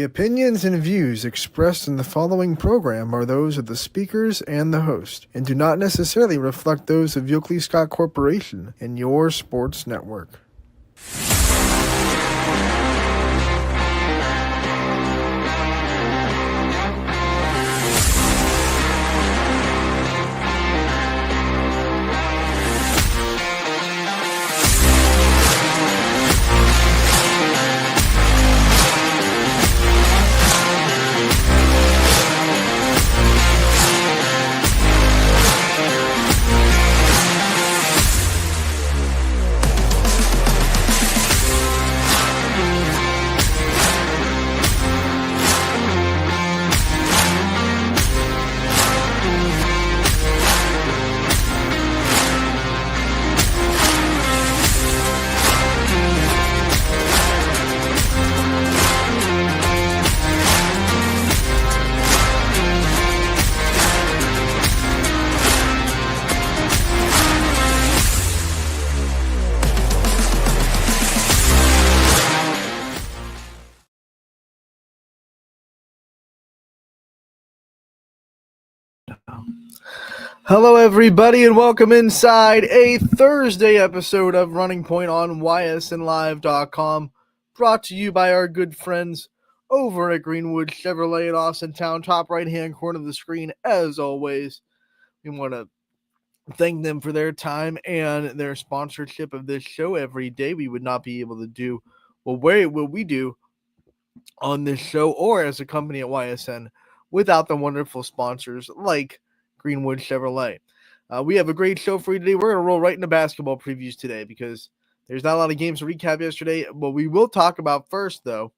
opinions and views expressed in the following program are those of the speakers and the host, and do not necessarily reflect those of Yoakley Scott Corporation and your sports network. Hello, everybody, and welcome inside a Thursday episode of Running Point on YSNLive.com, brought to you by our good friends over at Greenwood Chevrolet in Austintown, top right-hand corner of the screen. As always, we want to thank them for their time and their sponsorship of this show every day. We would not be able to do what we do on this show or as a company at YSN without the wonderful sponsors like Greenwood Chevrolet. We have a great show for you today. We're going to roll right into basketball previews today because there's not a lot of games to recap yesterday. What we will talk about first, though,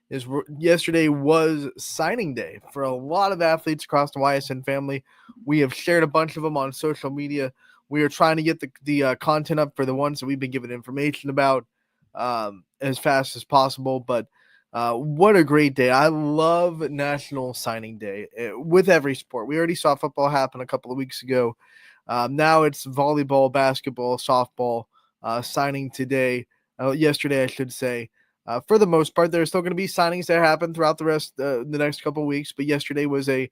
is yesterday was signing day for a lot of athletes across the YSN family. We have shared a bunch of them on social media. We are trying to get the content up for the ones that we've been given information about as fast as possible, but what a great day. I love National Signing Day with every sport. We already saw football happen a couple of weeks ago. Now it's volleyball, basketball, softball signing yesterday, I should say. For the most part, there's still going to be signings that happen throughout the next couple of weeks, but yesterday was a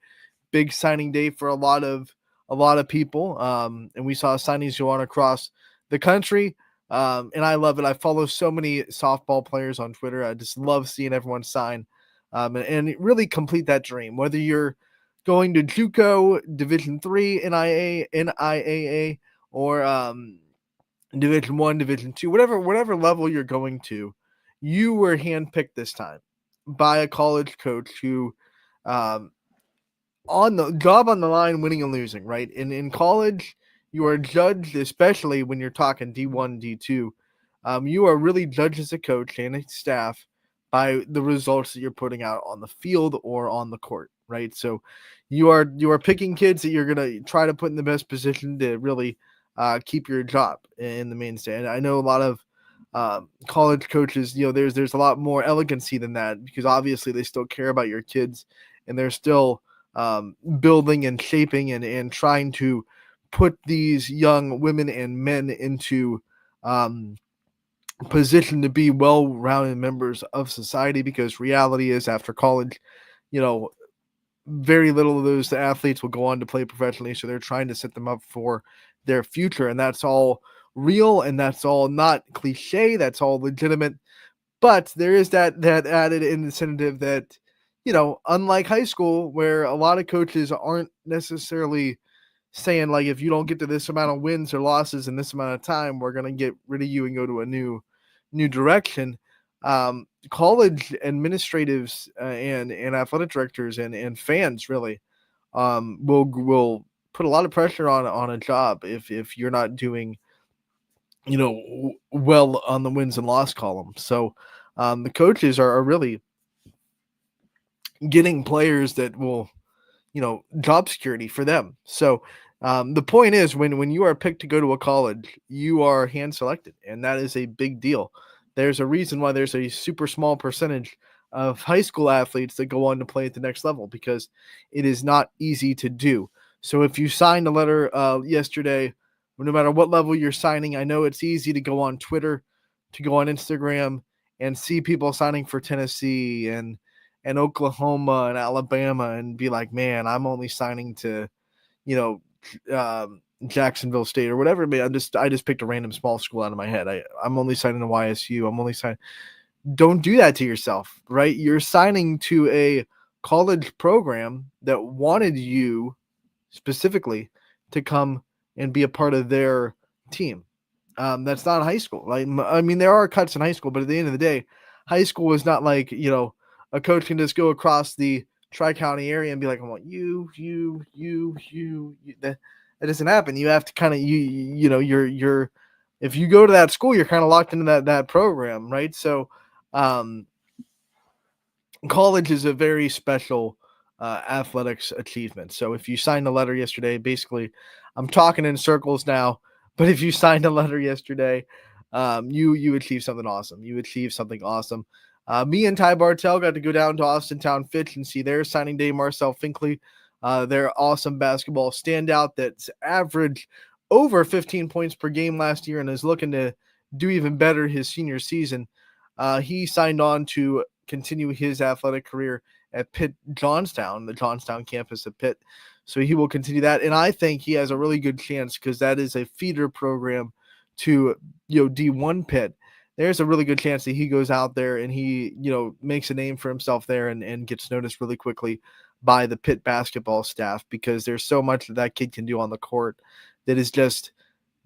big signing day for a lot of people. And we saw signings go on across the country. And I love it. I follow so many softball players on Twitter. I just love seeing everyone sign and really complete that dream. Whether you're going to JUCO, Division III, NIAA, or Division I, Division II, whatever level you're going to, you were handpicked this time by a college coach who on the job on the line, winning and losing, right? In college, you are judged, especially when you're talking D1, D2. You are really judged as a coach and a staff by the results that you're putting out on the field or on the court, right? So you are picking kids that you're going to try to put in the best position to really keep your job in the mainstay. And I know a lot of college coaches, there's a lot more elegancy than that because obviously they still care about your kids and they're still building and shaping and trying to put these young women and men into position to be well-rounded members of society, because reality is after college, very little of those athletes will go on to play professionally. So they're trying to set them up for their future. And that's all real. And that's all not cliche. That's all legitimate. But there is that added incentive that, unlike high school, where a lot of coaches aren't necessarily saying, like, if you don't get to this amount of wins or losses in this amount of time, we're going to get rid of you and go to a new direction. College administratives and athletic directors and fans really will put a lot of pressure on a job if you're not doing well on the wins and loss column. So the coaches are really getting players that will job security for them. So the point is, when you are picked to go to a college, you are hand selected, and that is a big deal. There's a reason why there's a super small percentage of high school athletes that go on to play at the next level, because it is not easy to do. So if you signed a letter yesterday, no matter what level you're signing, I know it's easy to go on Twitter, to go on Instagram and see people signing for Tennessee and and Oklahoma and Alabama and be like, man, I'm only signing to, you know, Jacksonville State or whatever. I just picked a random small school out of my head. I'm only signing to YSU. I'm only signing. Don't do that to yourself, right? You're signing to a college program that wanted you specifically to come and be a part of their team. That's not high school. Like, I mean, there are cuts in high school, but at the end of the day, high school is not like, a coach can just go across the Tri-County area and be like, I want you. That doesn't happen. You have to kind of, you're, if you go to that school, you're kind of locked into that program, right? So, um, college is a very special athletics achievement. So if you signed a letter yesterday, basically, I'm talking in circles now, but if you signed a letter yesterday, you achieved something awesome. You achieved something awesome. Me and Ty Bartell got to go down to Austintown Fitch and see their signing day. Marcel Finkley, their awesome basketball standout that's averaged over 15 points per game last year and is looking to do even better his senior season. He signed on to continue his athletic career at Pitt Johnstown, the Johnstown campus at Pitt. So he will continue that. And I think he has a really good chance because that is a feeder program to, D1 Pitt. There's a really good chance that he goes out there and he, makes a name for himself there and gets noticed really quickly by the Pitt basketball staff because there's so much that kid can do on the court that is just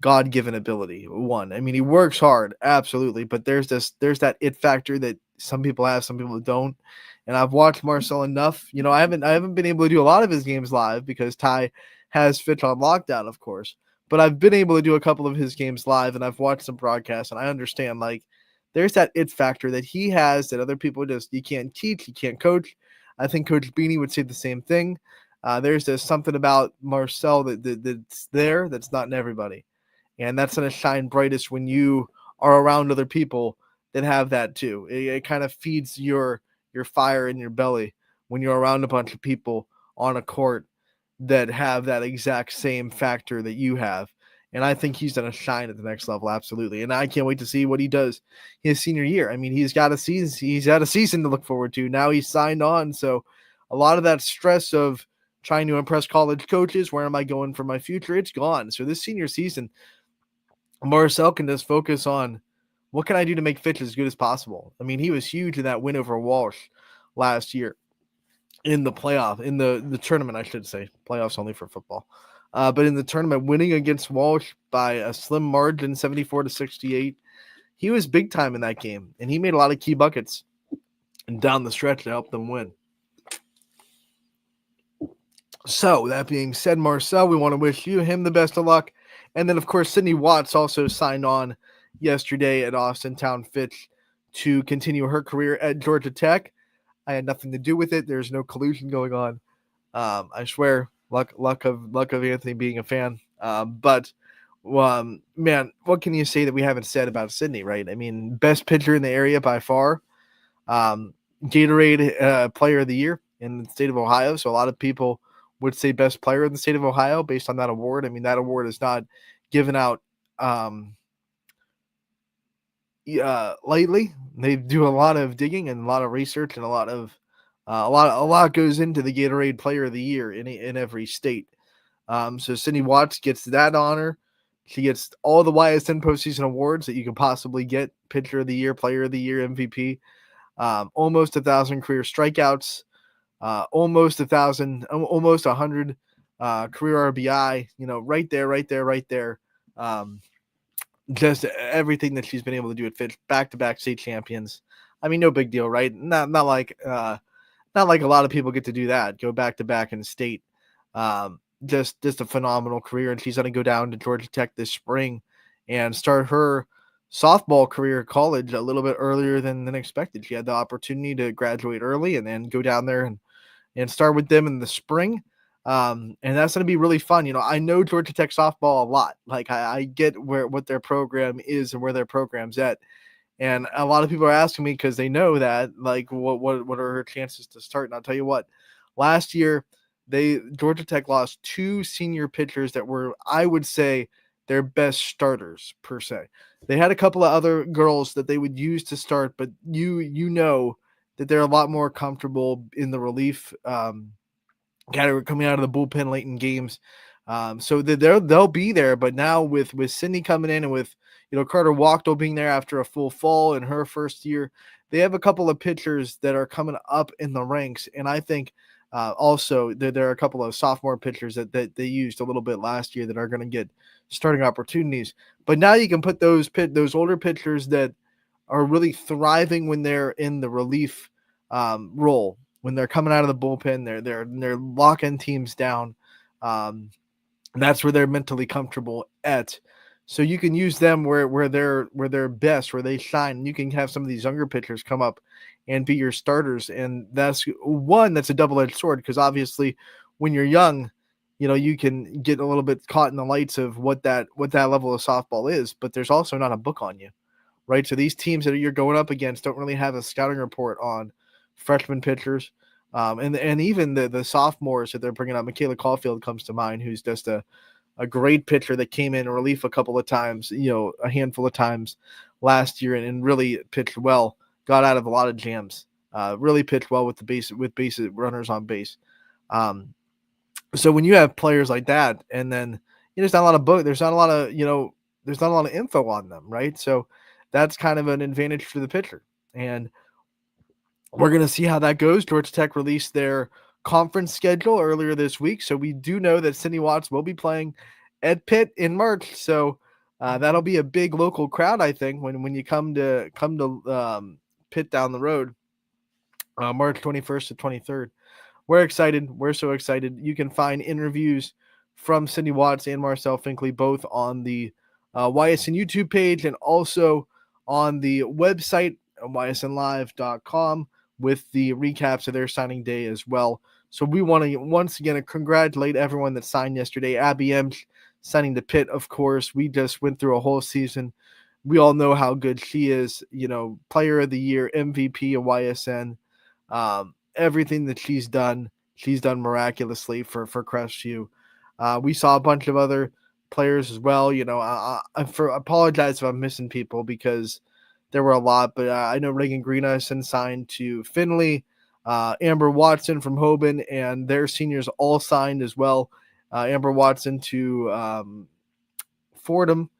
God-given ability. One, I mean, he works hard, absolutely, but there's that it factor that some people have, some people don't. And I've watched Marcel enough. I haven't been able to do a lot of his games live because Ty has Fitch on lockdown, of course. But I've been able to do a couple of his games live, and I've watched some broadcasts, and I understand like there's that it factor that he has that other people just you can't teach, you can't coach. I think Coach Beanie would say the same thing. There's just something about Marcel that's there that's not in everybody. And that's going to shine brightest when you are around other people that have that too. It kind of feeds your fire in your belly when you're around a bunch of people on a court that have that exact same factor that you have. And I think he's going to shine at the next level, absolutely. And I can't wait to see what he does his senior year. I mean, he's got a season to look forward to. Now he's signed on, so a lot of that stress of trying to impress college coaches, where am I going for my future? It's gone. So this senior season, Marcel can just focus on what can I do to make Fitch as good as possible. I mean, he was huge in that win over Walsh last year in the playoff, in the tournament, I should say. Playoffs only for football. But in the tournament, winning against Walsh by a slim margin, 74-68, he was big time in that game, and he made a lot of key buckets and down the stretch to help them win. So, that being said, Marcel, we want to wish him the best of luck. And then, of course, Sydney Watts also signed on yesterday at Austintown Fitch to continue her career at Georgia Tech. I had nothing to do with it. There's no collusion going on. I swear, luck of Anthony being a fan. But man, what can you say that we haven't said about Sydney, right? I mean, best pitcher in the area by far. Gatorade Player of the Year in the state of Ohio. So a lot of people would say best player in the state of Ohio based on that award. I mean, that award is not given out lightly. They do a lot of digging and a lot of research and a lot goes into the Gatorade Player of the Year in every state. So Sydney Watts gets that honor. She gets all the YSN postseason awards that you could possibly get: Pitcher of the Year, Player of the Year, MVP. Almost 1,000 career strikeouts. Almost 1,000, almost 100 career RBI. Right there. Just everything that she's been able to do at Fitch, back-to-back state champions. I mean, no big deal, right? Not like a lot of people get to do that. Go back-to-back in state. Just a phenomenal career, and she's going to go down to Georgia Tech this spring and start her softball career at college a little bit earlier than expected. She had the opportunity to graduate early and then go down there and start with them in the spring. And that's going to be really fun. I know Georgia Tech softball a lot. Like I get what their program is and where their program's at. And a lot of people are asking me because they know that, like, what are her chances to start? And I'll tell you what, last year, Georgia Tech lost two senior pitchers that were, I would say, their best starters per se. They had a couple of other girls that they would use to start, but you know that they're a lot more comfortable in the relief category coming out of the bullpen late in games. So that they'll be there. But now with Sydney coming in and with Carter Wachtel being there after a full fall in her first year, they have a couple of pitchers that are coming up in the ranks, and I think also there are a couple of sophomore pitchers that they used a little bit last year that are going to get starting opportunities. But now you can put those older pitchers that are really thriving when they're in the relief role, when they're coming out of the bullpen, they're locking teams down. That's where they're mentally comfortable at. So you can use them where they're best, where they shine. And you can have some of these younger pitchers come up and be your starters, and that's a double-edged sword, because obviously when you're young, you can get a little bit caught in the lights of what that level of softball is, but there's also not a book on you, right? So these teams that you're going up against don't really have a scouting report on freshman pitchers, and even the sophomores that they're bringing up. Michaela Caulfield comes to mind, who's just a great pitcher that came in relief a couple of times, a handful of times last year, and really pitched well. Got out of a lot of jams. Really pitched well with base runners on base. So when you have players like that, and then there's not a lot of there's not a lot of there's not a lot of info on them, right? So that's kind of an advantage for the pitcher, and we're going to see how that goes. Georgia Tech released their conference schedule earlier this week, so we do know that Sydney Watts will be playing at Pitt in March. So that'll be a big local crowd, I think, when you come to Pitt down the road, March 21st to 23rd. We're excited. We're so excited. You can find interviews from Sydney Watts and Marcel Finkley both on the YSN YouTube page and also on the website, ysnlive.com, with the recaps of their signing day as well. So we want to once again congratulate everyone that signed yesterday. Abby M signing to Pitt, of course. We just went through a whole season. We all know how good she is. Player of the year, MVP of YSN. Everything that she's done miraculously for Crestview. We saw a bunch of other players as well. I apologize if I'm missing people because there were a lot, but I know Reagan Greenison signed to Finley, Amber Watson from Hoban, and their seniors all signed as well. Amber Watson to Fordham.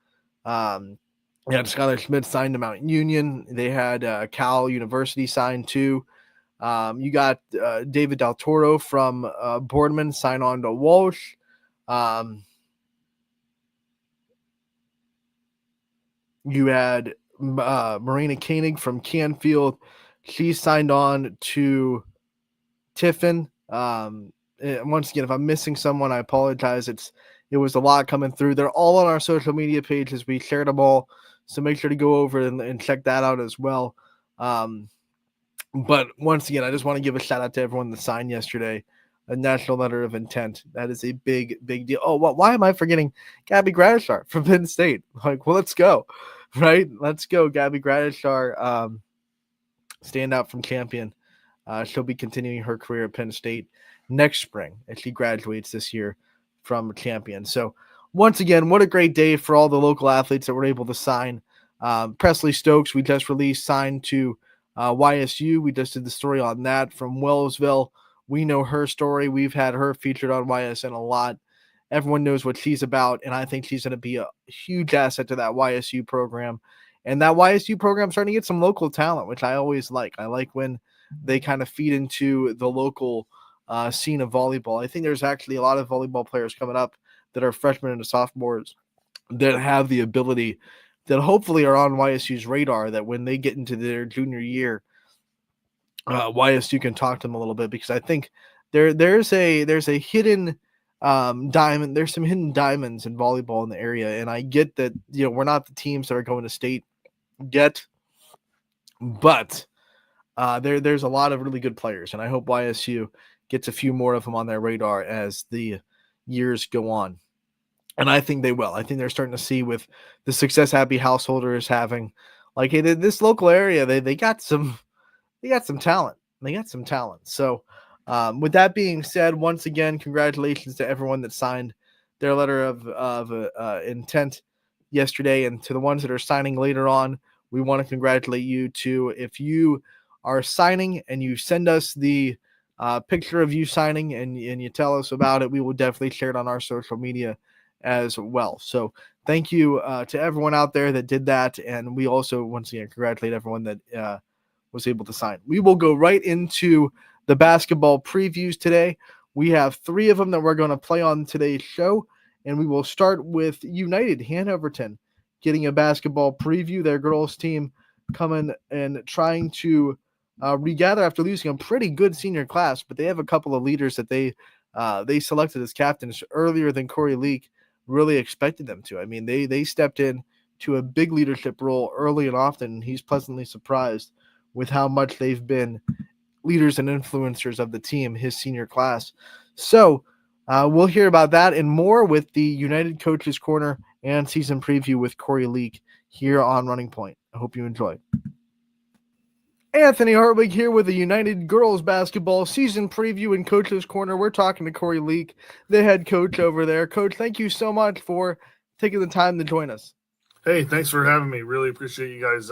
Skylar Schmidt signed to Mount Union. They had Cal University signed too. You got David Del Toro from Boardman sign on to Walsh. You had Marina Koenig from Canfield. She signed on to Tiffin. Once again, if I'm missing someone, I apologize. It was a lot coming through. They're all on our social media pages. We shared them all, so make sure to go over and check that out as well. But once again, I just want to give a shout out to everyone that signed yesterday. A national letter of intent. That is a big, big deal. Oh, why am I forgetting Gabby Gradishar from Penn State? Let's go. Right? Let's go. Gabby Gradishar, standout from champion. She'll be continuing her career at Penn State next spring as she graduates this year from champion. So once again, what a great day for all the local athletes that were able to sign. Presley Stokes, we just released, signed to YSU. We just did the story on that from Wellsville. We know her story. We've had her featured on YSN a lot. Everyone knows what she's about, and I think she's going to be a huge asset to that YSU program. And that YSU program is starting to get some local talent, which I always like. I like when they kind of feed into the local scene of volleyball. I think there's actually a lot of volleyball players coming up that are freshmen and sophomores that have the ability, that hopefully are on YSU's radar, that when they get into their junior year, YSU can talk to them a little bit, because I think there's a hidden diamond. There's some hidden diamonds in volleyball in the area, and I get that we're not the teams that are going to state yet, but there's a lot of really good players, and I hope YSU gets a few more of them on their radar as the years go on. And I think they will. I think they're starting to see with the success Happy Householder is having, like, hey, this local area, they got some talent. They got some talent. So with that being said, once again, congratulations to everyone that signed their letter of intent yesterday. And to the ones that are signing later on, we want to congratulate you too. If you are signing and you send us the picture of you signing and you tell us about it, we will definitely share it on our social media as well. So thank you to everyone out there that did that. And we also, once again, congratulate everyone that was able to sign. We will go right into the basketball previews today. We have 3 of them that we're going to play on today's show. And we will start with United Hanoverton getting a basketball preview. Their girls team coming and trying to regather after losing a pretty good senior class, but they have a couple of leaders that they selected as captains earlier than Corey Leak really expected them to. I mean, they stepped in to a big leadership role early and often, and he's pleasantly surprised with how much they've been leaders and influencers of the team, his senior class. So we'll hear about that and more with the United Coaches Corner and season preview with Corey Leak here on Running Point. I hope you enjoy. Anthony Hartwig here with the United Girls Basketball season preview and Coaches Corner. We're talking to Corey Leak, the head coach over there. Coach, thank you so much for taking the time to join us. Hey, thanks for having me. Really appreciate you guys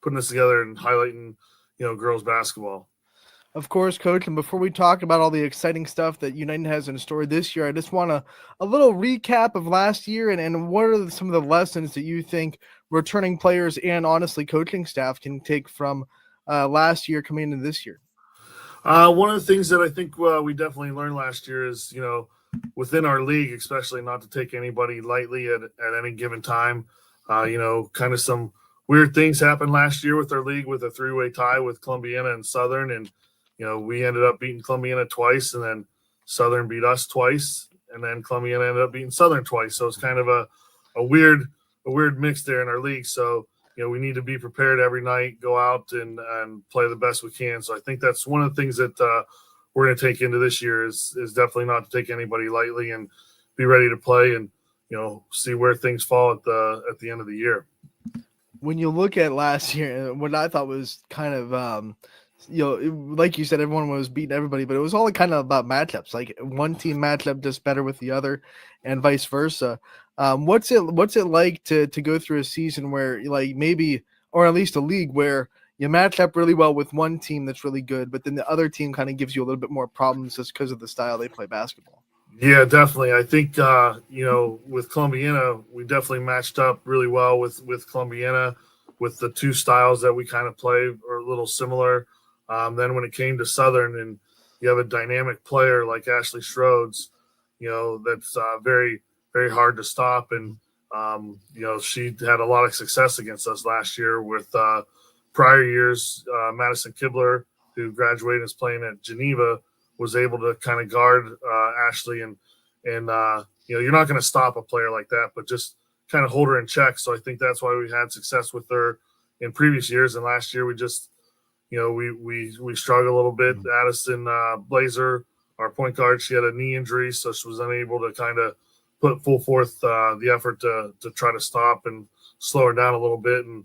putting this together and highlighting, girls basketball. Of course, Coach, and before we talk about all the exciting stuff that United has in store this year, I just want a little recap of last year and what are some of the lessons that you think returning players and honestly coaching staff can take from last year coming into this year? One of the things that I think we definitely learned last year is, within our league, especially not to take anybody lightly at any given time. Kind of some weird things happened last year with our league with a 3-way tie with Columbiana and Southern. And, we ended up beating Columbiana twice, and then Southern beat us twice, and then Columbiana ended up beating Southern twice. So it's kind of a weird mix there in our league. So, we need to be prepared every night, go out and play the best we can. So I think that's one of the things that we're going to take into this year is definitely not to take anybody lightly and be ready to play and, see where things fall at the end of the year. When you look at last year, what I thought was kind of, like you said, everyone was beating everybody, but it was all kind of about matchups. Like one team matchup just better with the other and vice versa. What's it like to go through a season where like maybe, or at least a league where you match up really well with one team that's really good, but then the other team kind of gives you a little bit more problems just because of the style they play basketball? Yeah, definitely. I think, with Columbiana, we definitely matched up really well with Columbiana with the 2 styles that we kind of play are a little similar. Then when it came to Southern and you have a dynamic player like Ashley Schroeds, that's very, very hard to stop. And, she had a lot of success against us last year with prior years. Madison Kibler, who graduated and is playing at Geneva, was able to kind of guard Ashley. And you're not going to stop a player like that, but just kind of hold her in check. So I think that's why we had success with her in previous years. And last year we just – we struggled a little bit. Addison Blazer, our point guard, she had a knee injury, so she was unable to kind of put full forth the effort to try to stop and slow her down a little bit. And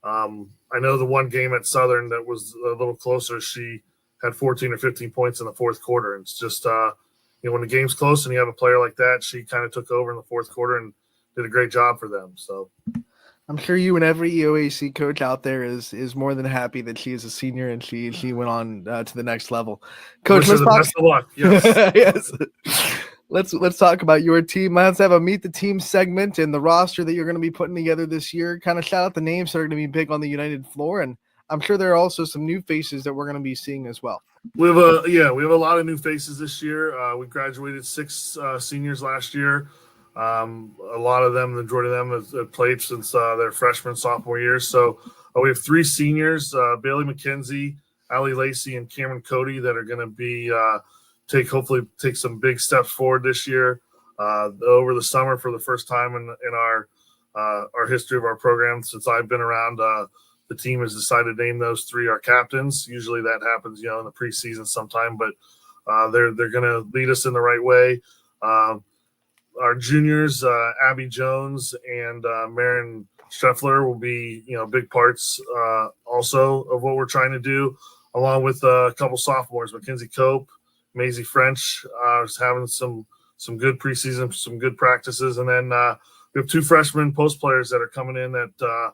I know the one game at Southern that was a little closer, she had 14 or 15 points in the fourth quarter. And it's just, when the game's close and you have a player like that, she kind of took over in the fourth quarter and did a great job for them. So I'm sure you and every EOAC coach out there is more than happy that she is a senior and she went on to the next level. Coach, let's talk. Best of luck. Yes. Yes. Let's talk about your team. Let's have a meet the team segment and the roster that you're going to be putting together this year. Kind of shout out the names that are going to be big on the United floor, and I'm sure there are also some new faces that we're going to be seeing as well. We have a lot of new faces this year. We graduated 6 seniors last year. A lot of them, the majority of them, have played since their freshman, sophomore years. So we have 3 seniors, Bailey McKenzie, Allie Lacey, and Cameron Cody, that are going to be hopefully take some big steps forward this year. Over the summer, for the first time in our history of our program since I've been around, the team has decided to name those 3 our captains. Usually that happens, in the preseason sometime, but they're going to lead us in the right way. Our juniors, Abby Jones and Marin Scheffler, will be, big parts also of what we're trying to do, along with a couple sophomores. Mackenzie Cope, Maisie French is having some good preseason, some good practices. And then we have 2 freshman post players that are coming in that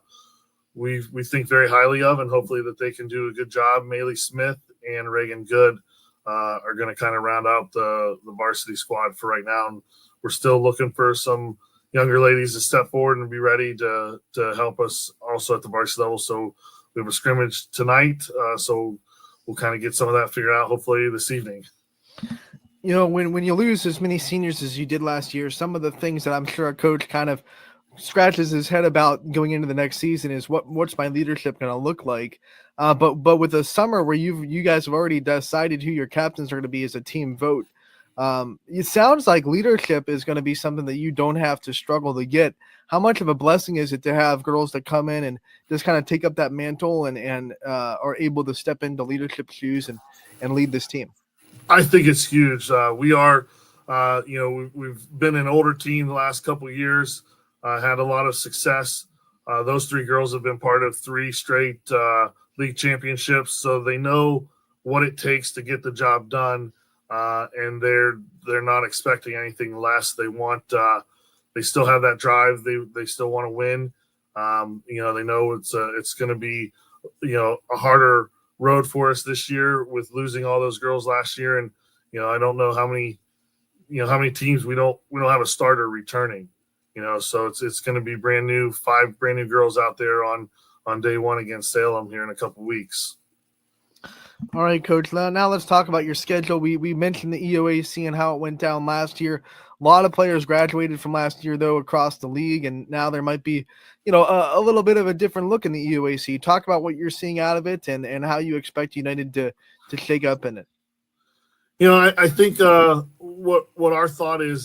we think very highly of, and hopefully that they can do a good job. Maylee Smith and Reagan Good are going to kind of round out the varsity squad for right now. And we're still looking for some younger ladies to step forward and be ready to help us also at the varsity level. So we have a scrimmage tonight. So we'll kind of get some of that figured out hopefully this evening. You know, when you lose as many seniors as you did last year, some of the things that I'm sure a coach kind of scratches his head about going into the next season is what's my leadership going to look like. But with the summer where you guys have already decided who your captains are going to be as a team vote, it sounds like leadership is going to be something that you don't have to struggle to get. How much of a blessing is it to have girls that come in and just kind of take up that mantle and are able to step into leadership shoes and lead this team? I think it's huge. We are, we've been an older team the last couple of years, had a lot of success. Those three girls have been part of 3 straight league championships, so they know what it takes to get the job done, and they're not expecting anything less. They want, they still have that drive. They still want to win. They know it's going to be, a harder road for us this year with losing all those girls last year. And, I don't know how many teams we don't have a starter returning, so it's going to be brand new, 5 brand new girls out there on day one against Salem here in a couple weeks. All right, Coach. Now let's talk about your schedule. We mentioned the EOAC and how it went down last year. A lot of players graduated from last year, though, across the league, and now there might be, a little bit of a different look in the EOAC. Talk about what you're seeing out of it and how you expect United to shake up in it. I think what our thought is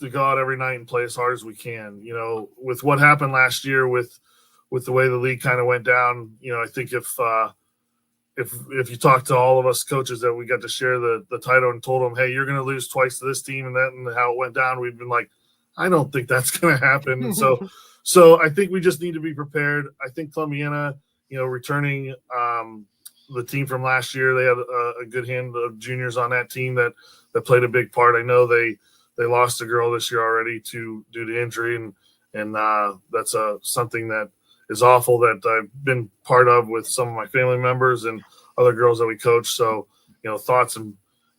to go out every night and play as hard as we can. With what happened last year with the way the league kind of went down, I think if you talk to all of us coaches that we got to share the title and told them, hey, you're going to lose twice to this team and how it went down, we've been like, I don't think that's going to happen. And so I think we just need to be prepared. I think Columbiana, returning the team from last year, they had a good hand of juniors on that team that played a big part. I know they lost a girl this year already due to injury, and that's something that is awful that I've been part of with some of my family members and other girls that we coach. So, thoughts and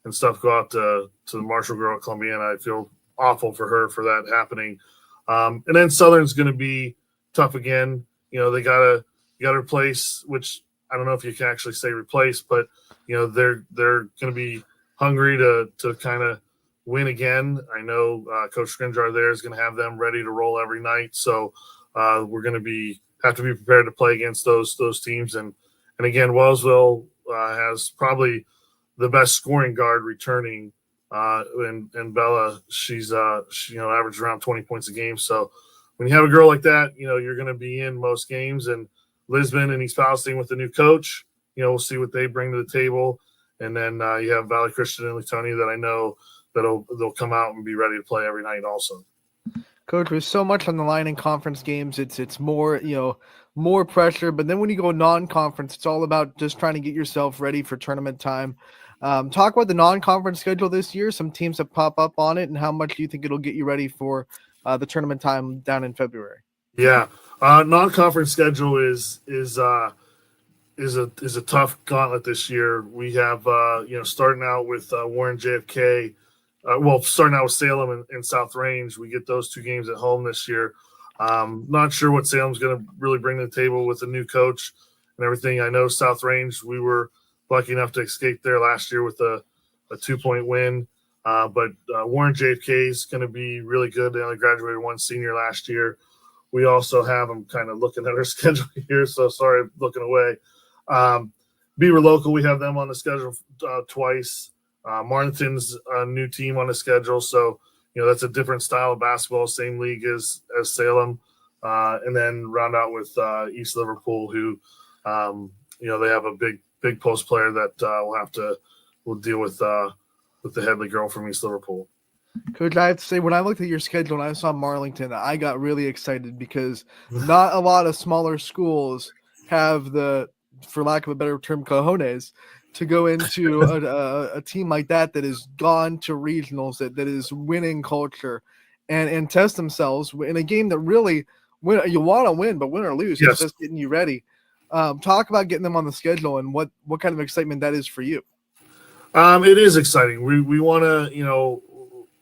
stuff go out to the Marshall girl at Columbiana. I feel awful for her for that happening. And then Southern's going to be tough again. They got to replace, which I don't know if you can actually say replace, but they're going to be hungry to kind of win again. I know Coach Skrinjar there is going to have them ready to roll every night. So we're going to have to be prepared to play against those teams. And again, Wellsville has probably the best scoring guard returning. And Bella, she's averaged around 20 points a game. So when you have a girl like that, you're going to be in most games. And Lisbon and East Palestine with the new coach, we'll see what they bring to the table. And then you have Valley Christian and Latonia that I know they'll come out and be ready to play every night also. Coach, with so much on the line in conference games, it's more, more pressure. But then when you go non-conference, it's all about just trying to get yourself ready for tournament time. Talk about the non-conference schedule this year, some teams that pop up on it, and how much do you think it'll get you ready for the tournament time down in February? Yeah, non-conference schedule is a tough gauntlet this year. We have starting out with Warren JFK. Starting out with Salem and South Range, we get those 2 games at home this year. Not sure what Salem's going to really bring to the table with a new coach and everything. I know South Range, we were lucky enough to escape there last year with a 2-point win. But Warren JFK is going to be really good. They only graduated 1 senior last year. We also have them kind of looking at our schedule here, so sorry I'm looking away. Beaver Local, we have them on the schedule twice. Marlington's a new team on the schedule, so that's a different style of basketball, same league as Salem, and then round out with East Liverpool, who they have a big post player that we'll deal with the Headley girl from East Liverpool. Coach, I have to say, when I looked at your schedule and I saw Marlington, I got really excited because not a lot of smaller schools have the, for lack of a better term, cojones to go into a team like that has gone to regionals, that is winning culture and test themselves in a game that really You want to win, but win or lose, it's Yes. just getting you ready. Talk about getting them on the schedule and what kind of excitement that is for you. It is exciting. We want to,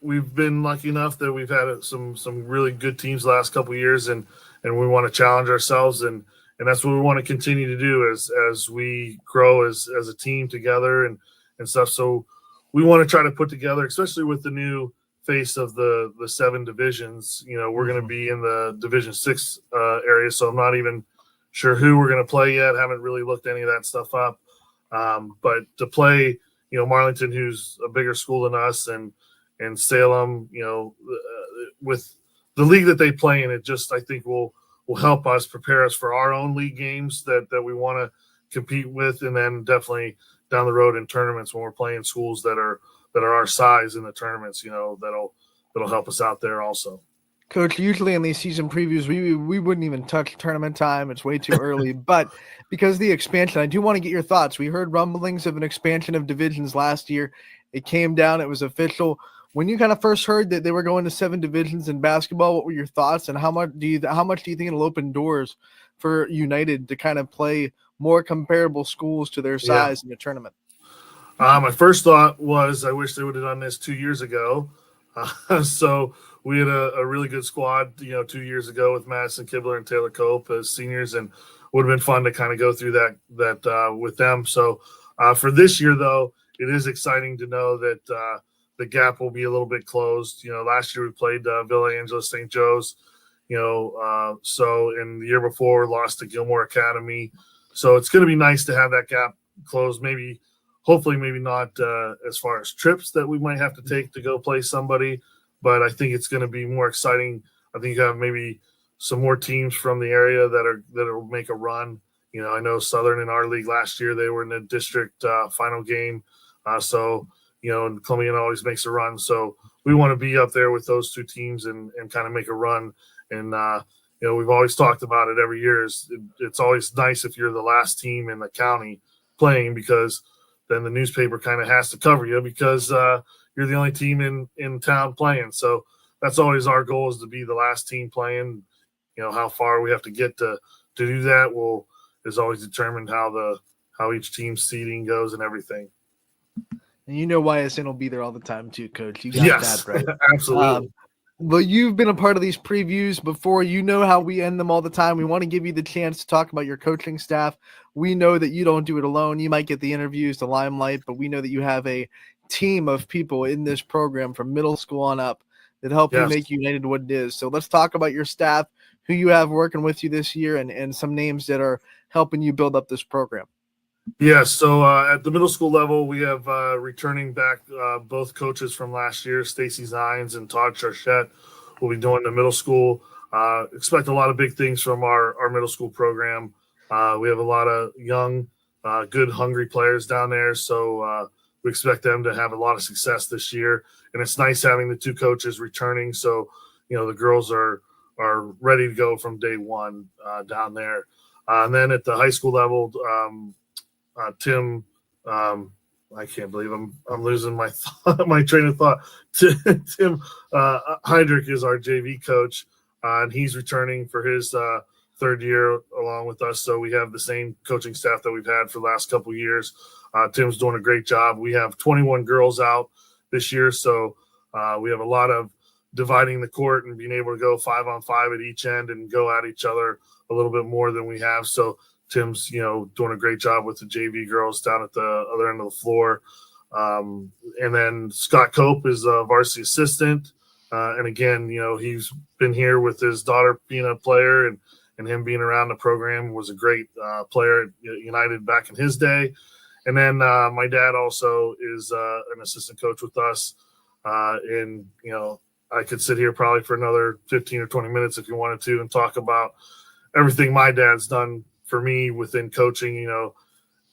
we've been lucky enough that we've had some really good teams the last couple of years, and we want to challenge ourselves, and that's what we want to continue to do as we grow as a team together and stuff. So we want to try to put together, especially with the new face of the 7 divisions. We're going to be in the Division 6 area, so I'm not even sure who we're going to play yet. Haven't really looked any of that stuff up, but to play. Marlington, who's a bigger school than us, and Salem, with the league that they play in, it just I think will help us prepare us for our own league games that we want to compete with, and then definitely down the road in tournaments when we're playing schools that are our size in the tournaments. That'll help us out there also. Coach, usually in these season previews, we wouldn't even touch tournament time. It's way too early. But because of the expansion, I do want to get your thoughts. We heard rumblings of an expansion of divisions last year. It came down. It was official. When you kind of first heard that they were going to 7 divisions in basketball, what were your thoughts? And how much do you think it'll open doors for United to kind of play more comparable schools to their size in the tournament? My first thought was I wish they would have done this 2 years ago. So we had a really good squad, 2 years ago with Madison Kibler and Taylor Cope as seniors, and would have been fun to kind of go through that with them. So for this year, though, it is exciting to know that the gap will be a little bit closed. Last year we played Villa Angela St. Joe's, so in the year before lost to Gilmore Academy. So it's going to be nice to have that gap closed. Hopefully not as far as trips that we might have to take to go play somebody, but I think it's going to be more exciting. I think you have maybe some more teams from the area that will make a run. I know Southern in our league last year, they were in the district final game. And Columbiana always makes a run. So we want to be up there with those 2 teams and kind of make a run. And, we've always talked about it every year. It's always nice if you're the last team in the county playing, because then the newspaper kind of has to cover you because you're the only team in town playing. So that's always our goal, is to be the last team playing. How far we have to get to do that is always determined how each team's seeding goes and everything. And YSN will be there all the time too, Coach. You got that right. Absolutely. But you've been a part of these previews before. You know how we end them all the time. We want to give you the chance to talk about your coaching staff. We know that you don't do it alone. You might get the interviews, the limelight, but we know that you have a team of people in this program from middle school on up that help you make United what it is. So let's talk about your staff, who you have working with you this year, and some names that are helping you build up this program. Yeah, so at the middle school level, we have returning back both coaches from last year, Stacy Zines and Todd Charchette, will be doing the middle school. Expect a lot of big things from our middle school program. We have a lot of young, good, hungry players down there, so we expect them to have a lot of success this year. And it's nice having the 2 coaches returning, so the girls are ready to go from day one down there. And then at the high school level, Tim, I can't believe I'm losing my my train of thought. Tim Heydrich is our JV coach, and he's returning for his 3rd year along with us. So we have the same coaching staff that we've had for the last couple of years. Tim's doing a great job. We have 21 girls out this year, so we have a lot of dividing the court and being able to go 5-on-5 at each end and go at each other a little bit more than we have. So Tim's, doing a great job with the JV girls down at the other end of the floor. And then Scott Cope is a varsity assistant. And again, he's been here with his daughter being a player, and him being around the program, was a great player at United back in his day. And then my dad also is an assistant coach with us. And, I could sit here probably for another 15 or 20 minutes if you wanted to and talk about everything my dad's done for me within coaching.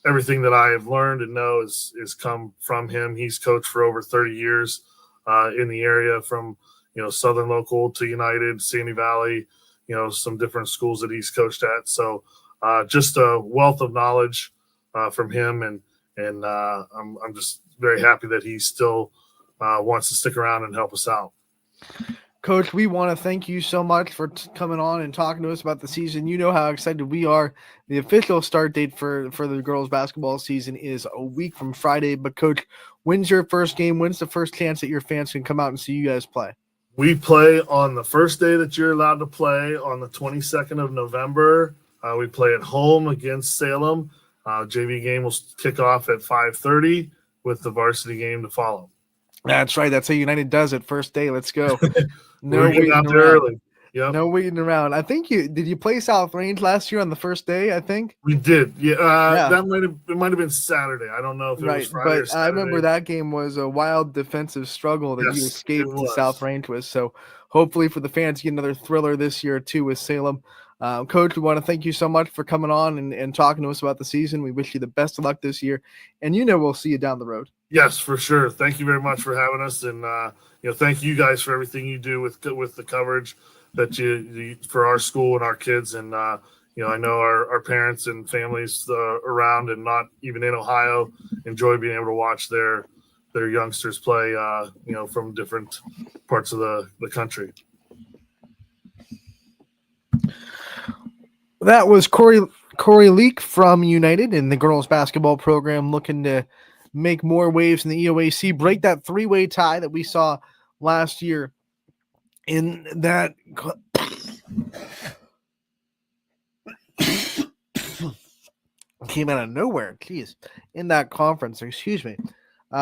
Everything that I have learned and know is come from him. He's coached for over 30 years in the area, from Southern local to United, Sandy Valley, some different schools that he's coached at. So just a wealth of knowledge from him, and I'm just very happy that he still wants to stick around and help us out. Coach, we want to thank you so much for coming on and talking to us about the season. You know how excited we are. The official start date for the girls basketball season is a week from Friday. But, Coach, when's your first game? When's the first chance that your fans can come out and see you guys play? We play on the first day that you're allowed to play on the 22nd of November. We play at home against Salem. JV game will kick off at 5:30 with the varsity game to follow. That's right. That's how United does it. First day. Let's go. No waiting out there early. Yep. No waiting around. I think did you play South Range last year on the first day, I think? We did. Yeah. That might have been Saturday. I don't know if it was Friday or Saturday. I remember that game was a wild defensive struggle that you escaped to South Range with. So hopefully for the fans, get another thriller this year too with Salem. Coach, we want to thank you so much for coming on and talking to us about the season. We wish you the best of luck this year, and we'll see you down the road. Yes, for sure. Thank you very much for having us, and thank you guys for everything you do with the coverage that you for our school and our kids. And I know our parents and families around and not even in Ohio enjoy being able to watch their youngsters play. From different parts of the country. That was Corey Leak from United in the girls basketball program, looking to make more waves in the EOAC, break that three-way tie that we saw last year in that came out of nowhere. Jeez, in that conference, excuse me.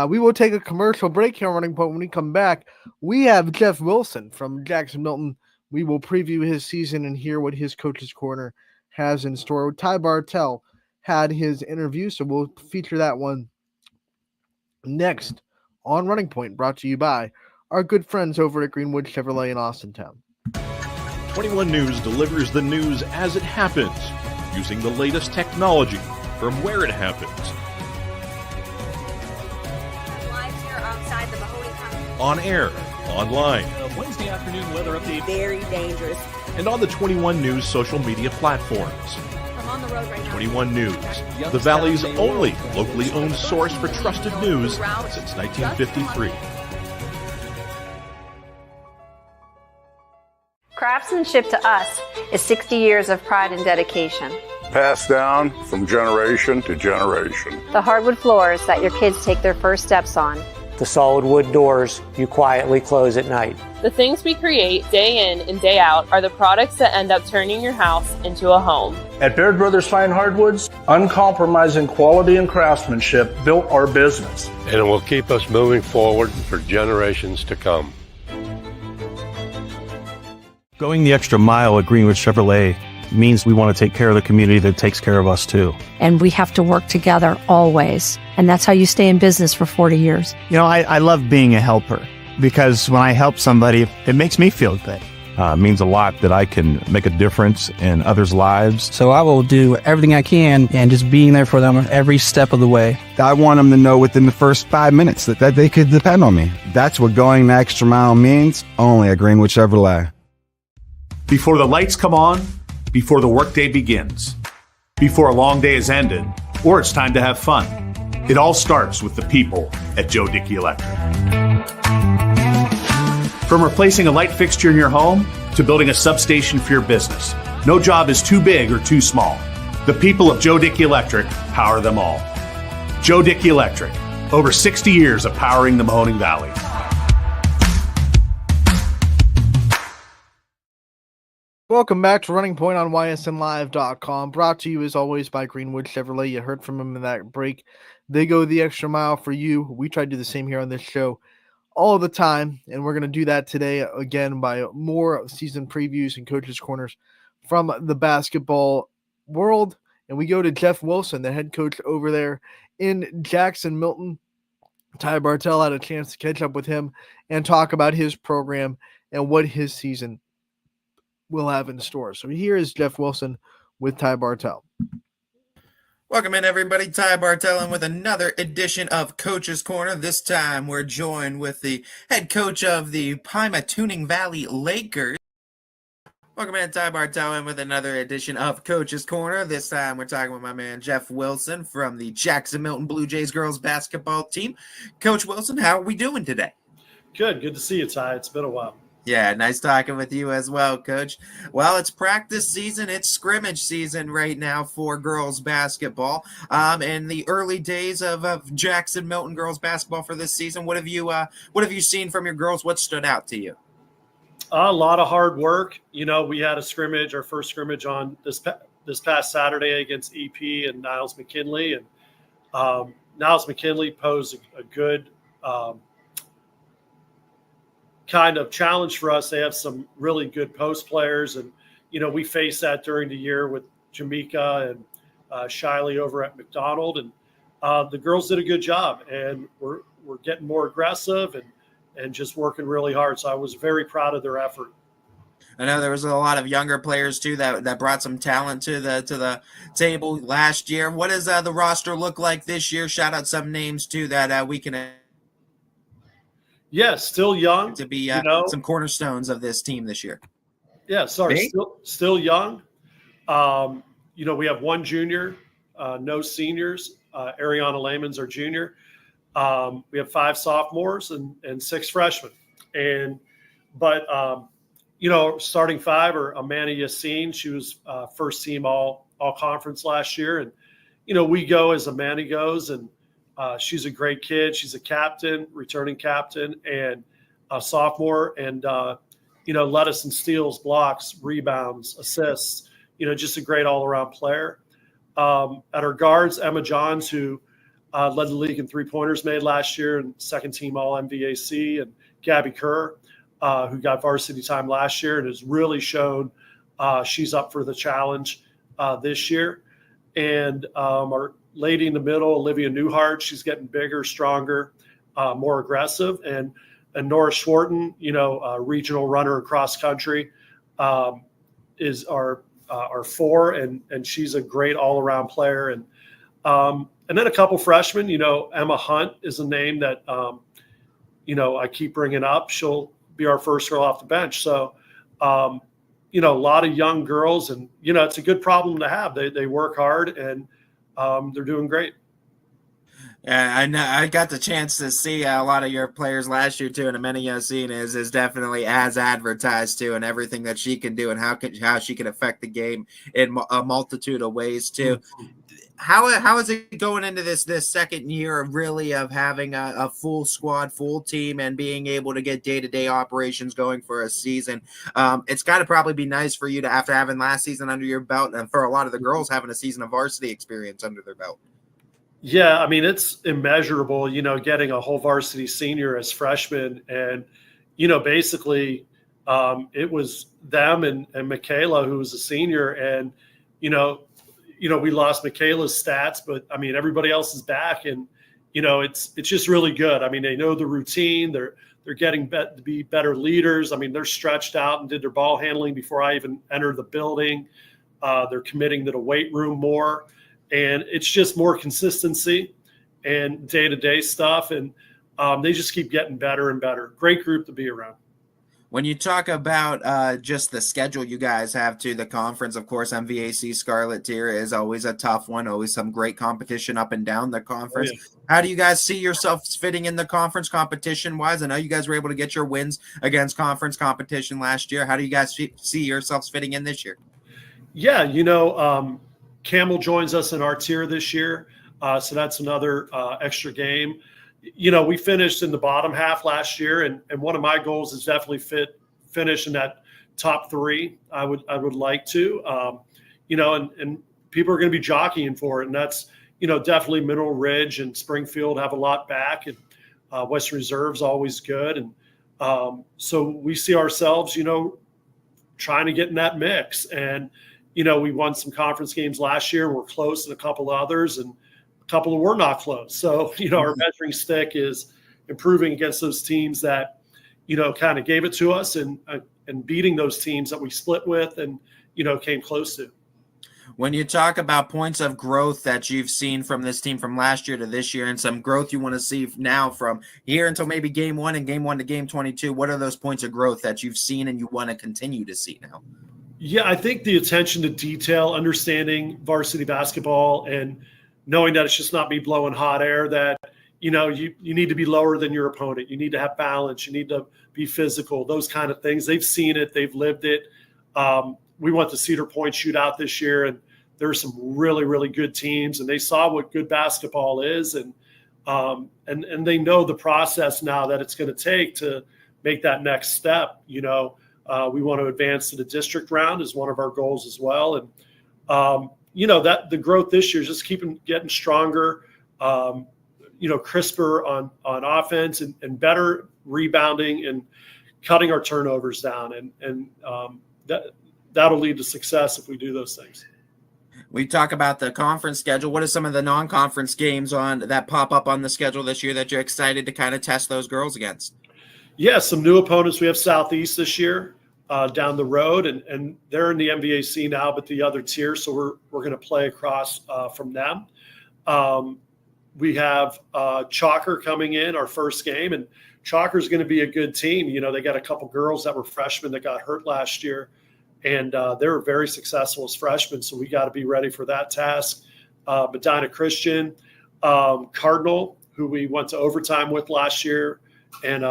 We will take a commercial break here on Running Point. When we come back, we have Jeff Wilson from Jackson Milton. We will preview his season and hear what his coach's corner has in store. Ty Bartell had his interview, so we'll feature that one next on Running Point, brought to you by our good friends over at Greenwood Chevrolet in Austintown. 21 News delivers the news as it happens, using the latest technology from where it happens. Live here outside the Mahoney County. On air, online. Wednesday afternoon weather update. Very dangerous. And on the 21 News social media platforms. I'm on the road right now. 21 News, the Valley's only locally owned source for trusted news since 1953. Craftsmanship to us is 60 years of pride and dedication. Passed down from generation to generation. The hardwood floors that your kids take their first steps on. The solid wood doors you quietly close at night. The things we create day in and day out are the products that end up turning your house into a home. At Baird Brothers Fine Hardwoods, uncompromising quality and craftsmanship built our business. And it will keep us moving forward for generations to come. Going the extra mile at Greenwood Chevrolet means we want to take care of the community that takes care of us too. And we have to work together always. And that's how you stay in business for 40 years. I love being a helper because when I help somebody, it makes me feel good. It means a lot that I can make a difference in others' lives. So I will do everything I can and just being there for them every step of the way. I want them to know within the first 5 minutes that they could depend on me. That's what going the extra mile means, only at Greenwood Chevrolet. Before the lights come on, before the workday begins, before a long day is ended, or it's time to have fun. It all starts with the people at Joe Dickey Electric. From replacing a light fixture in your home to building a substation for your business, no job is too big or too small. The people of Joe Dickey Electric power them all. Joe Dickey Electric, over 60 years of powering the Mahoning Valley. Welcome back to Running Point on ysnlive.com, brought to you as always by Greenwood Chevrolet. You heard from them in that break. They go the extra mile for you. We try to do the same here on this show all the time, and we're going to do that today again by more season previews and coaches' corners from the basketball world. And we go to Jeff Wilson, the head coach over there in Jackson Milton. Ty Bartell had a chance to catch up with him and talk about his program and what his season will have in store. So here is Jeff Wilson with Ty Bartell. Welcome in, everybody. Ty Bartell in with another edition of Coach's Corner. This time we're joined with the head coach of the Pymatuning Valley Lakers. Welcome in, Ty Bartell in with another edition of Coach's Corner. This time we're talking with my man Jeff Wilson from the Jackson Milton Blue Jays girls basketball team. Coach Wilson, how are we doing today? Good to see you, Ty. It's been a while. Yeah, nice talking with you as well, Coach. Well, it's practice season. It's scrimmage season right now for girls basketball. In the early days of Jackson Milton girls basketball for this season, what have you seen from your girls? What stood out to you? A lot of hard work. You know, we had our first scrimmage on this past Saturday against EP and Niles McKinley, and Niles McKinley posed a good kind of challenge for us. They have some really good post players, and you know, we faced that during the year with Jamaica and Shiley over at McDonald, and the girls did a good job, and we're getting more aggressive and just working really hard. So I was very proud of their effort. I know there was a lot of younger players too that brought some talent to the table last year. What does the roster look like this year? Shout out some names too that we can. Yeah, still young to be some cornerstones of this team this year. Yeah, sorry, still young. You know, we have one junior, no seniors. Ariana Lehman's our junior. We have 5 sophomores and 6 freshmen. But you know, starting 5 are Amanda Yassine. She was first team all conference last year, and you know, we go as Amanda goes, and she's a great kid. She's a captain, returning captain, and a sophomore, and you know, led us in steals, blocks, rebounds, assists. You know, just a great all-around player. At our guards, Emma Johns, who led the league in 3-pointers made last year and second team all MVAC, and Gabby Kerr, who got varsity time last year and has really shown she's up for the challenge this year. And our lady in the middle, Olivia Newhart, she's getting bigger, stronger, more aggressive. And Nora Schwarten, you know, regional runner across country, is our 4, and she's a great all-around player. And then a couple freshmen, you know, Emma Hunt is a name that, you know, I keep bringing up. She'll be our first girl off the bench. So, you know, a lot of young girls, and, you know, it's a good problem to have. They work hard, and they're doing great. Yeah, I know. I got the chance to see a lot of your players last year too, and Amanda Yassine is definitely as advertised too, and everything that she can do, and how she can affect the game in a multitude of ways too. How is it going into this second year of having a full squad, full team, and being able to get day-to-day operations going for a season? It's got to probably be nice for you to, after having last season under your belt, and for a lot of the girls having a season of varsity experience under their belt. Yeah, I mean, it's immeasurable, you know, getting a whole varsity senior as freshmen. And, you know, basically it was them and Michaela, who was a senior. And, you know, we lost Michaela's stats, but I mean, everybody else is back, and, you know, it's just really good. I mean, they know the routine. They're getting to be better leaders. I mean, they're stretched out and did their ball handling before I even entered the building. They're committing to the weight room more. And it's just more consistency and day-to-day stuff. And they just keep getting better and better. Great group to be around. When you talk about just the schedule you guys have to the conference, of course, MVAC Scarlet Tier is always a tough one, always some great competition up and down the conference. Oh, yeah. How do you guys see yourselves fitting in the conference competition-wise? I know you guys were able to get your wins against conference competition last year. How do you guys see yourselves fitting in this year? Yeah, you know, Camel joins us in our tier this year, so that's another extra game. You know, we finished in the bottom half last year, and one of my goals is definitely finish in that top 3. I would like to, you know, and people are going to be jockeying for it, and that's, you know, definitely Mineral Ridge and Springfield have a lot back, and Western Reserve's always good, and so we see ourselves, you know, trying to get in that mix. And you know, we won some conference games last year. We're close in a couple others, and a couple of we're not close. So, you know, our measuring stick is improving against those teams that, you know, kind of gave it to us, and beating those teams that we split with and, you know, came close to. When you talk about points of growth that you've seen from this team from last year to this year, and some growth you want to see now from here until maybe game 1 and game 1 to game 22, what are those points of growth that you've seen and you want to continue to see now? Yeah, I think the attention to detail, understanding varsity basketball, and knowing that it's just not me blowing hot air, that, you need to be lower than your opponent. You need to have balance. You need to be physical, those kind of things. They've seen it. They've lived it. We went to Cedar Point Shootout this year, and there are some really, really good teams, and they saw what good basketball is. And they know the process now that it's going to take to make that next step. We want to advance to the district round is one of our goals as well. And, that the growth this year is just getting stronger, crisper on offense and better rebounding and cutting our turnovers down. And that'll lead to success if we do those things. We talk about the conference schedule. What are some of the non-conference games that pop up on the schedule this year that you're excited to kind of test those girls against? Yeah, some new opponents. We have Southeast this year down the road, and they're in the MVAC now, but the other tier. So we're going to play across from them. We have Chalker coming in, our first game, and Chalker's going to be a good team. They got a couple girls that were freshmen that got hurt last year, and they were very successful as freshmen, so we got to be ready for that task. Medina Christian, Cardinal, who we went to overtime with last year, and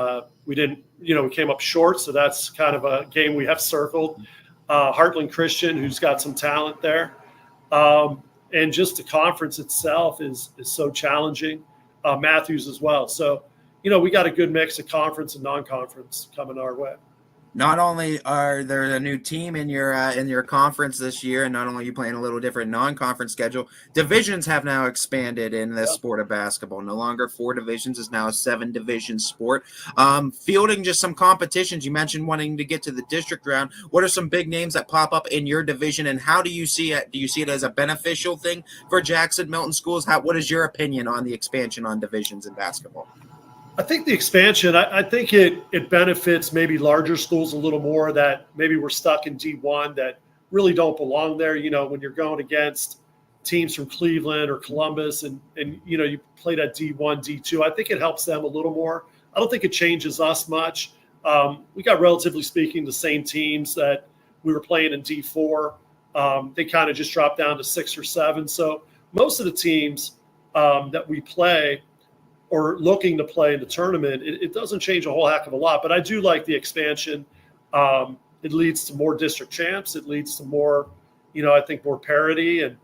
we didn't, we came up short, so that's kind of a game we have circled. Heartland Christian, who's got some talent there. And just the conference itself is so challenging. Matthews as well. So, we got a good mix of conference and non-conference coming our way. Not only are there a new team in your conference this year, and not only are you playing a little different non-conference schedule, divisions have now expanded in the sport of basketball. No longer 4 divisions, is now a 7-division sport. Fielding just some competitions. You mentioned wanting to get to the district round. What are some big names that pop up in your division, and how do you see it? Do you see it as a beneficial thing for Jackson Milton schools? What is your opinion on the expansion on divisions in basketball? I think the expansion, I think it benefits maybe larger schools a little more that maybe we're stuck in D1 that really don't belong there. When you're going against teams from Cleveland or Columbus and you play that D1, D2, I think it helps them a little more. I don't think it changes us much. We got, relatively speaking, the same teams that we were playing in D4. They kind of just dropped down to 6 or 7. So most of the teams that we play or looking to play in the tournament, it doesn't change a whole heck of a lot. But I do like the expansion. It leads to more district champs. It leads to more, I think more parity and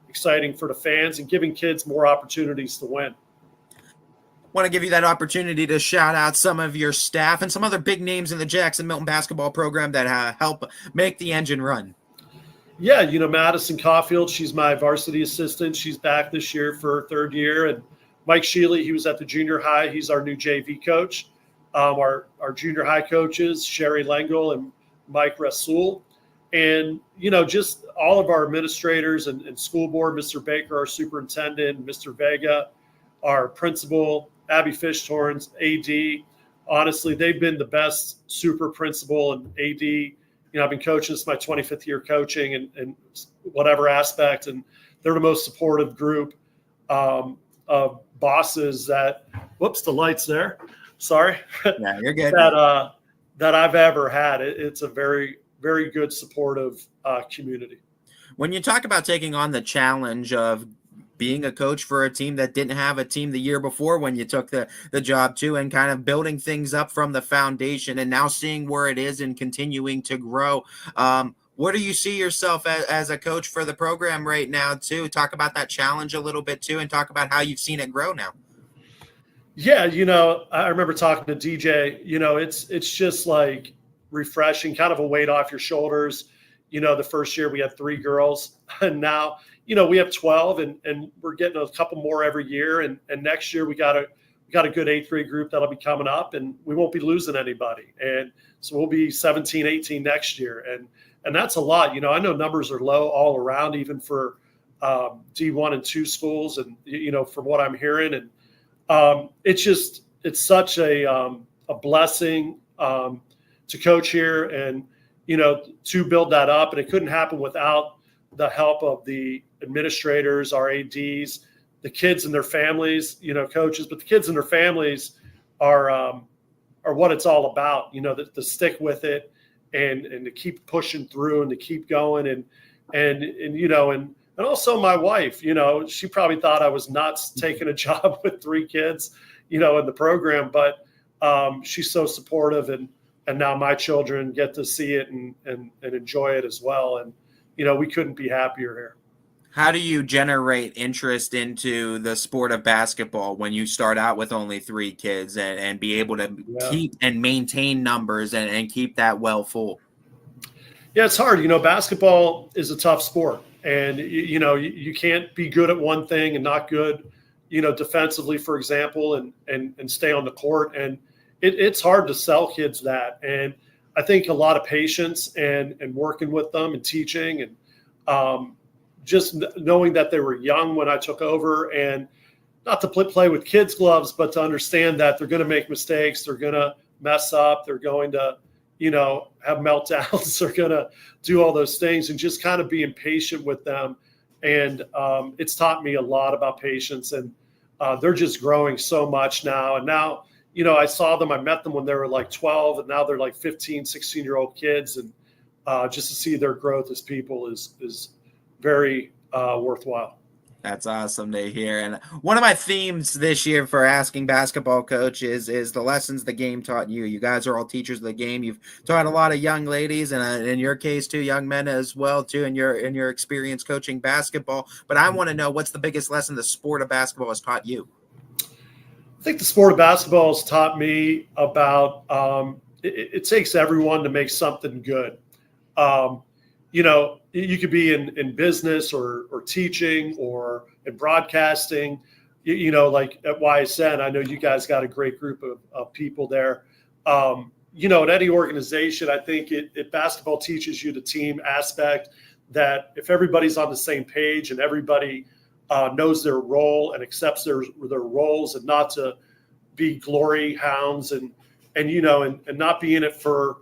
exciting for the fans and giving kids more opportunities to win. Want to give you that opportunity to shout out some of your staff and some other big names in the Jackson Milton basketball program that help make the engine run. Yeah, Madison Caulfield, she's my varsity assistant. She's back this year for her 3rd year. And Mike Shealy, he was at the junior high. He's our new JV coach. Our junior high coaches, Sherry Lengel and Mike Rasul. And, just all of our administrators and school board, Mr. Baker, our superintendent, Mr. Vega, our principal, Abby Fishtorns, AD. Honestly, they've been the best super principal and AD. I've been coaching, this is my 25th year coaching and whatever aspect. And they're the most supportive group of bosses that, whoops, the light's there. Sorry. Yeah, you're good. that I've ever had. It's a very, very good supportive community. When you talk about taking on the challenge of being a coach for a team that didn't have a team the year before when you took the job too, and kind of building things up from the foundation and now seeing where it is and continuing to grow, what do you see yourself as a coach for the program right now too? Talk about that challenge a little bit too, and talk about how you've seen it grow now. Yeah, I remember talking to DJ, it's just like refreshing, kind of a weight off your shoulders. The first year we had 3 girls, and now, we have 12 and we're getting a couple more every year. And next year we got a good 8th grade group that'll be coming up, and we won't be losing anybody. And so we'll be 17, 18 next year. And that's a lot. I know numbers are low all around, even for D1 and 2 schools. And, from what I'm hearing, and it's such a blessing to coach here and, to build that up. And it couldn't happen without the help of the administrators, our ADs, the kids and their families, coaches, but the kids and their families are what it's all about, to stick with it and to keep pushing through and to keep going. And And also my wife, she probably thought I was nuts taking a job with 3 kids, in the program, but she's so supportive, and now my children get to see it and enjoy it as well. And, we couldn't be happier here. How do you generate interest into the sport of basketball when you start out with only 3 kids and be able to keep and maintain numbers and keep that well full? Yeah, it's hard. Basketball is a tough sport, and you can't be good at one thing and not good, defensively, for example, and stay on the court. And it's hard to sell kids that. And I think a lot of patience and working with them and teaching and just knowing that they were young when I took over, and not to play with kids' gloves, but to understand that they're going to make mistakes, they're going to mess up, they're going to, have meltdowns, they're going to do all those things, and just kind of being patient with them. And it's taught me a lot about patience, and they're just growing so much now. And now, I saw them, I met them when they were like 12, and now they're like 15, 16-year-old kids. And just to see their growth as people is very worthwhile. That's awesome to hear. And one of my themes this year for Asking Basketball Coaches is the lessons the game taught you. You guys are all teachers of the game. You've taught a lot of young ladies, and in your case too, young men as well too, in your experience coaching basketball. But I want to know, what's the biggest lesson the sport of basketball has taught you? I think the sport of basketball has taught me about it takes everyone to make something good. You could be in business or teaching or in broadcasting, like at YSN. I know you guys got a great group of people there. At any organization, I think basketball teaches you the team aspect, that if everybody's on the same page and everybody knows their role and accepts their roles, and not to be glory hounds and not be in it for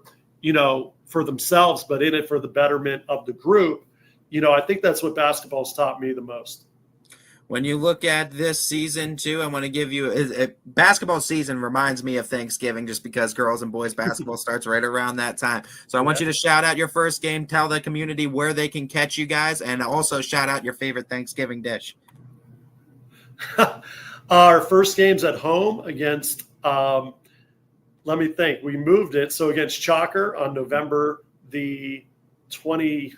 themselves, but in it for the betterment of the group. I think that's what basketball's taught me the most. When you look at this season too, I want to give you basketball season reminds me of Thanksgiving, just because girls and boys basketball starts right around that time. So I want you to shout out your first game, tell the community where they can catch you guys, and also shout out your favorite Thanksgiving dish. Our first game's at home against let me think. We moved it. So against Chalker on November the 25th,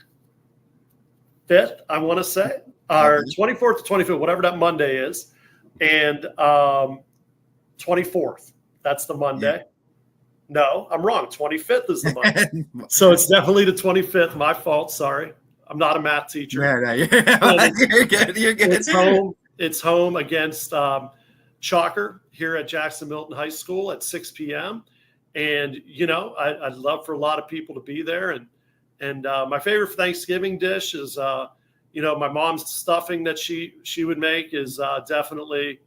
I want to say, or 24th to 25th, whatever that Monday is, and 24th. That's the Monday. Yeah. No, I'm wrong. 25th is the Monday. So it's definitely the 25th. My fault. Sorry. I'm not a math teacher. No, you're good. You're good. It's home against Chalker here at Jackson Milton High School at 6 p.m. And, I'd love for a lot of people to be there. And my favorite Thanksgiving dish is, my mom's stuffing that she would make is definitely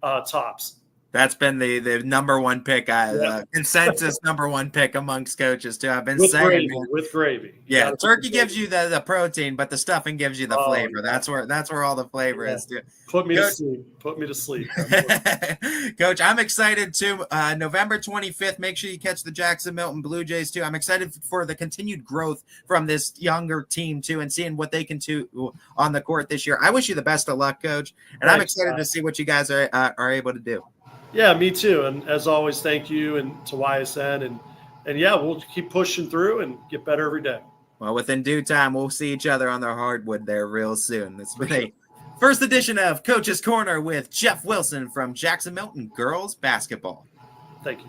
tops. That's been the number one pick, consensus number one pick amongst coaches too. I've been saying with gravy. Yeah, turkey gives you the protein, but the stuffing gives you the flavor. Yeah. That's where all the flavor is too. Put me to sleep. Put me to sleep. Coach, I'm excited too. November 25th. Make sure you catch the Jackson Milton Blue Jays too. I'm excited for the continued growth from this younger team too, and seeing what they can do on the court this year. I wish you the best of luck, Coach, and I'm excited to see what you guys are able to do. Yeah, me too. And as always, thank you and to YSN. And yeah, we'll keep pushing through and get better every day. Well, within due time, we'll see each other on the hardwood there real soon. This has been a first edition of Coach's Corner with Jeff Wilson from Jackson Milton Girls Basketball. Thank you.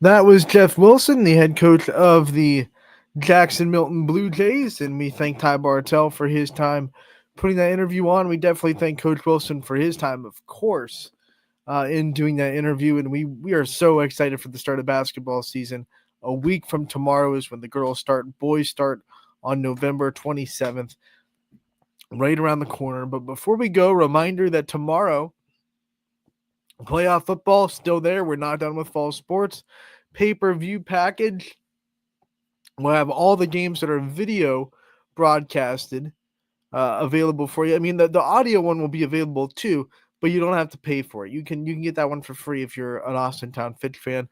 That was Jeff Wilson, the head coach of the Jackson Milton Blue Jays, and we thank Ty Bartell for his time putting that interview on. We definitely thank Coach Wilson for his time, of course, in doing that interview, and we are so excited for the start of basketball season. A week from tomorrow is when the girls start. Boys start on November 27th, right around the corner. But before we go, reminder that tomorrow, playoff football still there. We're not done with fall sports. Pay-per-view package. We'll have all the games that are video broadcasted, available for you. I mean, the audio one will be available too, but you don't have to pay for it. You can get that one for free if you're an Austintown Fitch fan.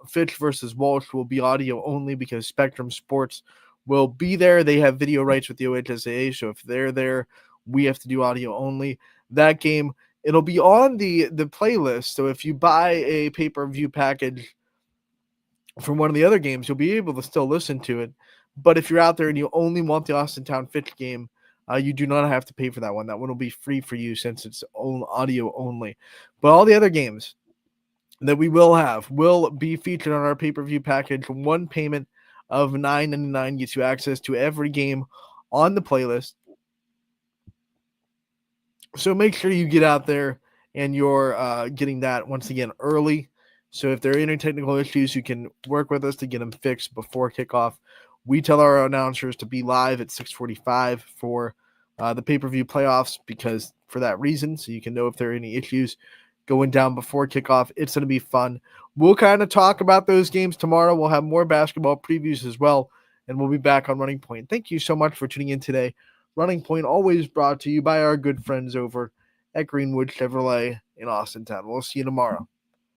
Fitch versus Walsh will be audio only because Spectrum Sports will be there. They have video rights with the OHSAA, so if they're there, we have to do audio only. That game, it'll be on the playlist. So if you buy a pay-per-view package from one of the other games, you'll be able to still listen to it. But if you're out there and you only want the Austintown Fitch game, you do not have to pay for that one. That one will be free for you since it's audio only. But all the other games that we will be featured on our pay-per-view package. One payment of $9.99 gets you access to every game on the playlist. So make sure you get out there and you're getting that once again early. So if there are any technical issues, you can work with us to get them fixed before kickoff. We tell our announcers to be live at 6:45 for the pay-per-view playoffs because for that reason, so you can know if there are any issues going down before kickoff. It's going to be fun. We'll kind of talk about those games tomorrow. We'll have more basketball previews as well, and we'll be back on Running Point. Thank you so much for tuning in today. Running Point always brought to you by our good friends over at Greenwood Chevrolet in Austintown. We'll see you tomorrow.